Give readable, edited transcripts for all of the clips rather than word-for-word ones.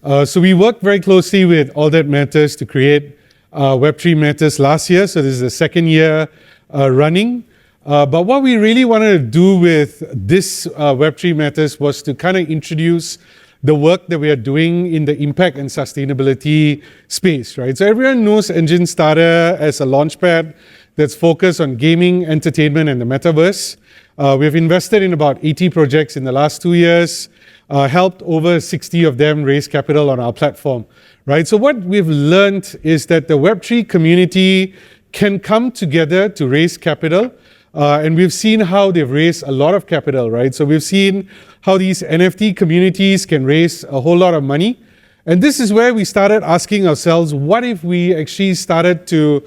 So we worked very closely with All That Matters to create Web3 Matters last year. So this is the second year running. But what we really wanted to do with this Web3 Matters was to kind of introduce the work that we are doing in the impact and sustainability space, right? So everyone knows Enjinstarter as a launchpad that's focused on gaming, entertainment, and the metaverse. We've invested in about 80 projects in the last 2 years, helped over 60 of them raise capital on our platform, right? So what we've learned is that the Web3 community can come together to raise capital. And we've seen how they've raised a lot of capital, right? So we've seen how these NFT communities can raise a whole lot of money. And this is where we started asking ourselves, what if we actually started to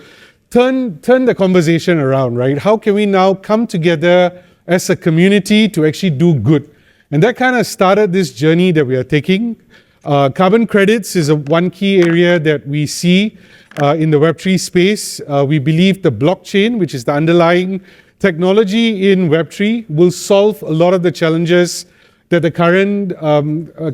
turn the conversation around, right? How can we now come together as a community to actually do good? And that kind of started this journey that we are taking. Carbon credits is one key area that we see in the Web3 space. We believe the blockchain, which is the underlying technology in Web3, will solve a lot of the challenges that the current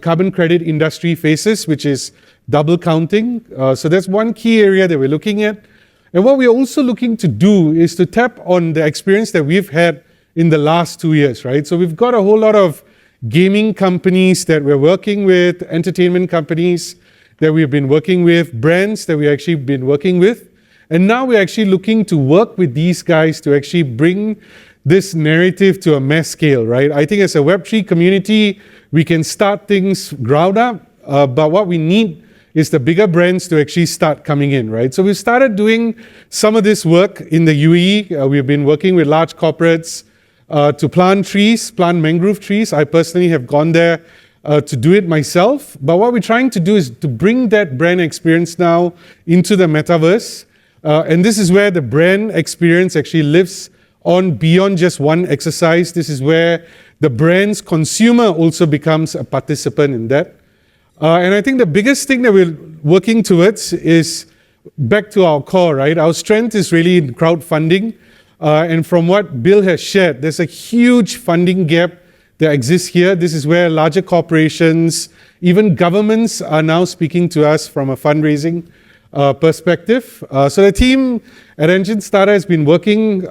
carbon credit industry faces, which is double counting. So that's one key area that we're looking at. And what we're also looking to do is to tap on the experience that we've had in the last 2 years, right? So we've got a whole lot of gaming companies that we're working with, entertainment companies that we've been working with, brands that we've actually been working with. And now we're actually looking to work with these guys to actually bring this narrative to a mass scale, right? I think as a Web3 community, we can start things ground up, but what we need is the bigger brands to actually start coming in, right? So we started doing some of this work in the UAE. We've been working with large corporates to plant mangrove trees. I personally have gone there to do it myself. But what we're trying to do is to bring that brand experience now into the metaverse. And this is where the brand experience actually lives on beyond just one exercise. This is where the brand's consumer also becomes a participant in that. And I think the biggest thing that we're working towards is back to our core, right? Our strength is really in crowdfunding. And from what Bill has shared, there's a huge funding gap that exists here. This is where larger corporations, even governments are now speaking to us from a fundraising perspective. So the team at Enjinstarter has been working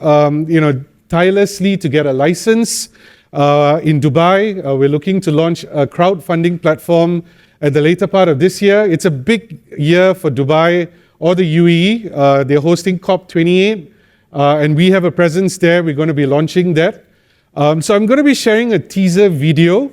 tirelessly to get a license in Dubai. We're looking to launch a crowdfunding platform at the later part of this year. It's a big year for Dubai or the UAE. They're hosting COP28, and we have a presence there. We're going to be launching that. So I'm going to be sharing a teaser video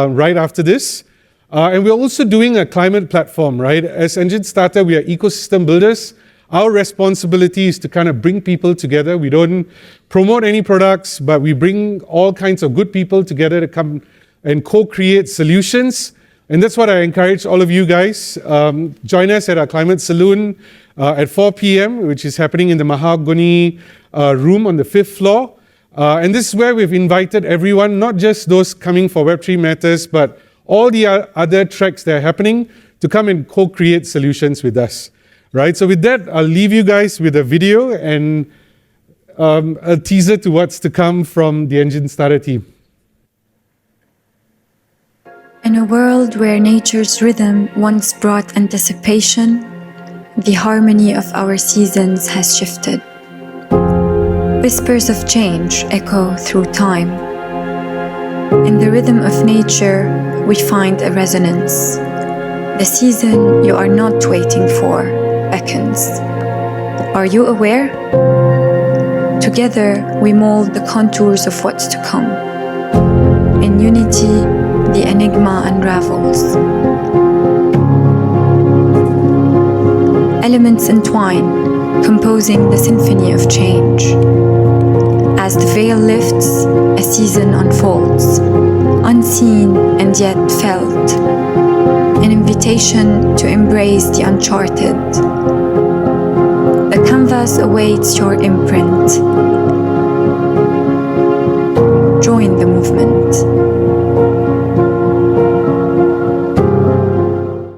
right after this. And we're also doing a climate platform, right? As Enjinstarter, we are ecosystem builders. Our responsibility is to kind of bring people together. We don't promote any products, but we bring all kinds of good people together to come and co-create solutions. And that's what I encourage all of you guys. Join us at our Climate Saloon at 4 p.m., which is happening in the Mahogany room on the 5th floor. And this is where we've invited everyone, not just those coming for Web3 Matters, but all the other tracks that are happening to come and co-create solutions with us, right? So with that, I'll leave you guys with a video and a teaser to what's to come from the Enjinstarter team. In a world where nature's rhythm once brought anticipation, the harmony of our seasons has shifted. Whispers of change echo through time. In the rhythm of nature, we find a resonance. The season you are not waiting for beckons. Are you aware? Together, we mold the contours of what's to come. In unity, the enigma unravels. Elements entwine, composing the symphony of change. As the veil lifts, a season unfolds, unseen and yet felt, an invitation to embrace the uncharted. The canvas awaits your imprint. Join the movement.